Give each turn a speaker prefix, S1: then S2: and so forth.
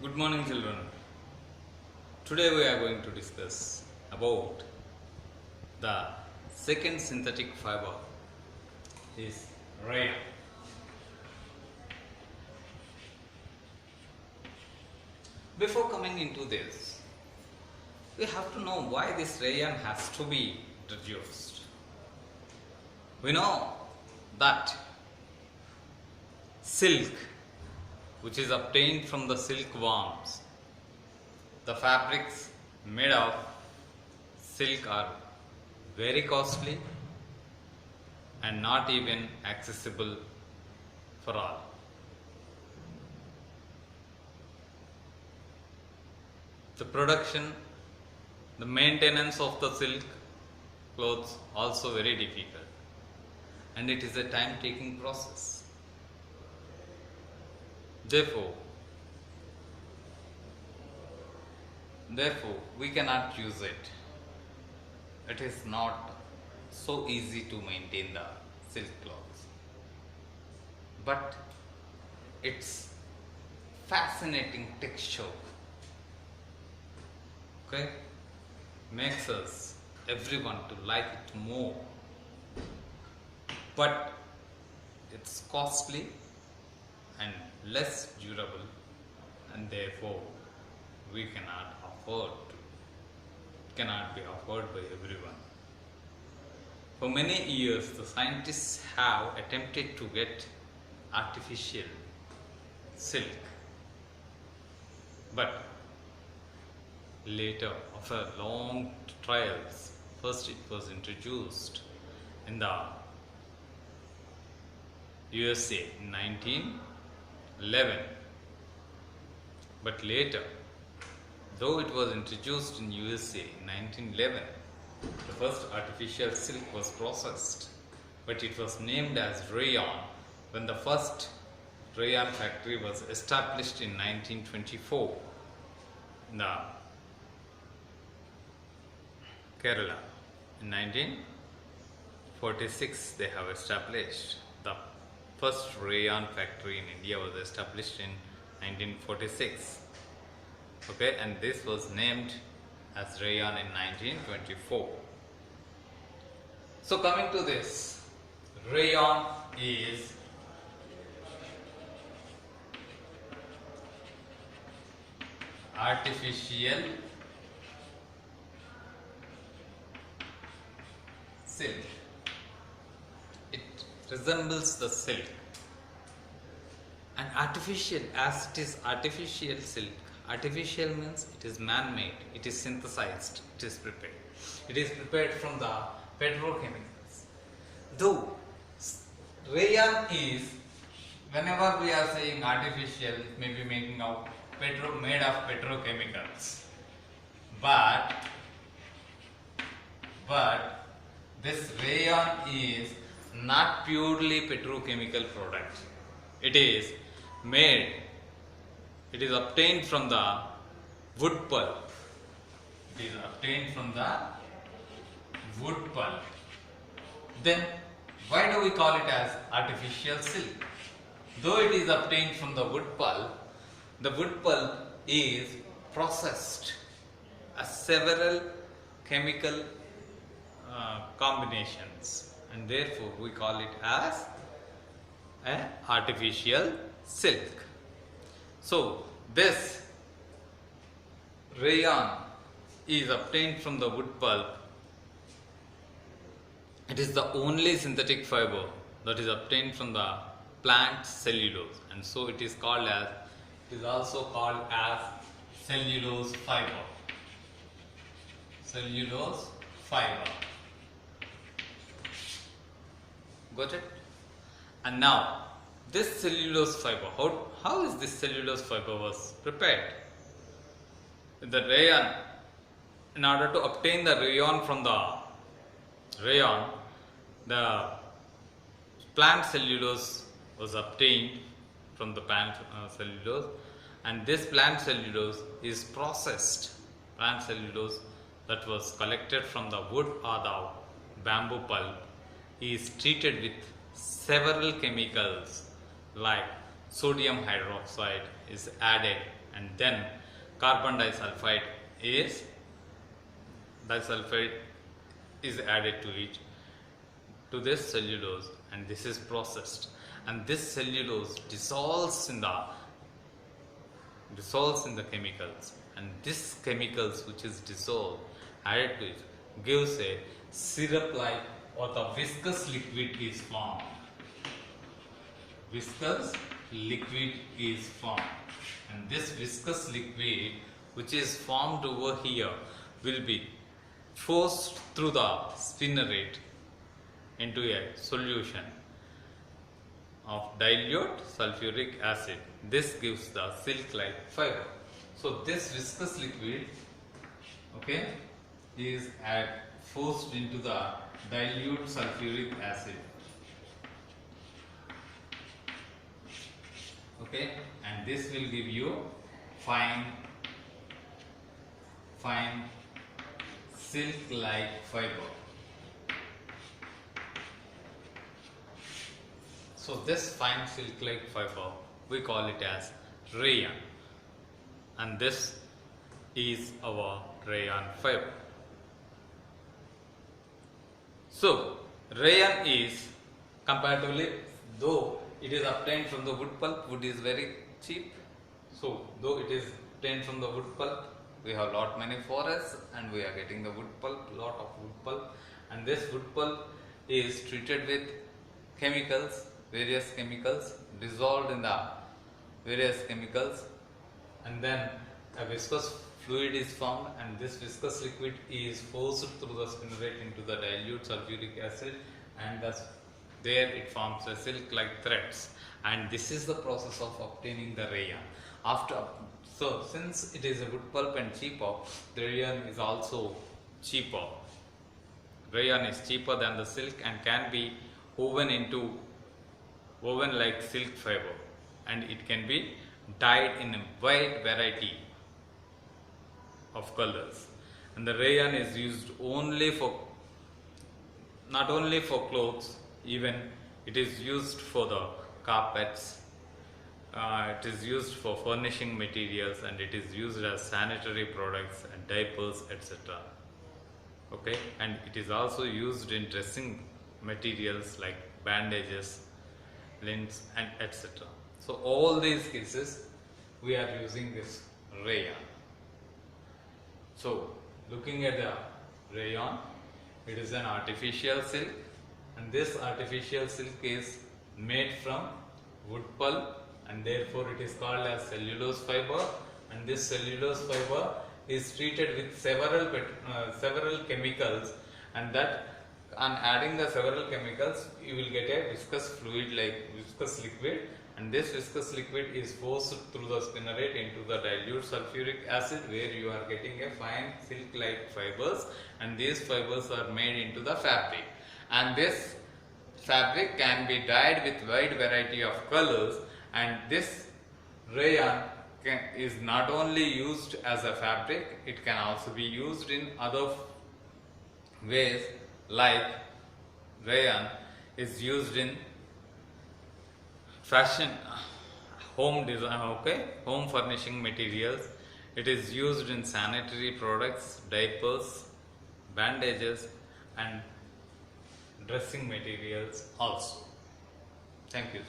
S1: Good morning, children. Today we are going to discuss about the second synthetic fiber is rayon. Before coming into this, we have to know why this rayon has to be reduced. We know that silk, which is obtained from the silkworms, the fabrics made of silk are very costly and not even accessible for all. The production, the maintenance of the silk clothes also very difficult, and it is a time taking process. Therefore, we cannot use it. It is not so easy to maintain the silk cloths, but its fascinating texture, okay, makes us everyone to like it more, but it's costly and less durable, and therefore we cannot be afforded by everyone. For many years the scientists have attempted to get artificial silk, but later, after long trials, first it was introduced in the USA in 1911, but later, though it was introduced in USA in 1911, the first artificial silk was processed, but it was named as rayon when the first rayon factory was established in 1924 in the Kerala. In 1946 they have established the first rayon factory in India was established in 1946. Okay, and this was named as rayon in 1924. So coming to this, rayon is artificial silk. It resembles the silk, and artificial, as it is artificial silk. Artificial means it is man-made, it is synthesized, it is prepared. It is prepared from the petrochemicals. Though rayon is, whenever we are saying artificial, it may be making out made of petrochemicals. But this rayon is not purely petrochemical product. It is obtained from the wood pulp. It is obtained from the wood pulp. Then why do we call it as artificial silk? Though it is obtained from the wood pulp is processed as several chemical combinations, and therefore we call it as an artificial silk. So this rayon is obtained from the wood pulp. It is the only synthetic fiber that is obtained from the plant cellulose, and so it is also called as cellulose fiber. Cellulose fiber. Got it? And now this cellulose fiber, how is this cellulose fiber was prepared? The rayon, in order to obtain the rayon from the rayon, the plant cellulose was obtained from the plant cellulose, and this plant cellulose is processed. Plant cellulose that was collected from the wood or the bamboo pulp is treated with several chemicals like sodium hydroxide is added and then carbon disulfide is added to it, to this cellulose, and this is processed, and this cellulose dissolves in the chemicals, and this chemicals which is dissolved added to it gives a syrup like or the viscous liquid is formed. Viscous liquid is formed, and this viscous liquid which is formed over here will be forced through the spinneret into a solution of dilute sulfuric acid. This gives the silk-like fiber. So this viscous liquid, okay, is forced into the dilute sulfuric acid. Okay, and this will give you fine silk-like fiber. So this fine silk-like fiber, we call it as rayon, and this is our rayon fiber. So rayon is comparatively, though it is obtained from the wood pulp, wood is very cheap. So though it is obtained from the wood pulp, we have many forests and we are getting the wood pulp, lot of wood pulp, and this wood pulp is treated with chemicals, various chemicals, dissolved in the various chemicals, and then a viscous fluid is formed, and this viscous liquid is forced through the spinneret into the dilute sulfuric acid, and thus there it forms a silk-like threads, and this is the process of obtaining the rayon. So since it is a wood pulp and cheaper, the rayon is also cheaper. Rayon is cheaper than the silk and can be woven like silk fiber, and it can be dyed in a wide variety of colors. And the rayon is used not only for clothes, even it is used for the carpets, it is used for furnishing materials, and it is used as sanitary products and diapers, etc. Okay, and it is also used in dressing materials like bandages, lints, and etc. So all these cases we are using this rayon. So looking at the rayon, it is an artificial silk, and this artificial silk is made from wood pulp, and therefore it is called as cellulose fiber, and this cellulose fiber is treated with several chemicals, and that on adding the several chemicals you will get a viscous fluid like viscous liquid, and this viscous liquid is forced through the spinneret into the dilute sulfuric acid, where you are getting a fine silk-like fibers, and these fibers are made into the fabric, and this fabric can be dyed with wide variety of colors. And this rayon is not only used as a fabric, it can also be used in other ways, like rayon is used in fashion, home design, home furnishing materials. It is used in sanitary products, diapers, bandages, and dressing materials also. Thank you.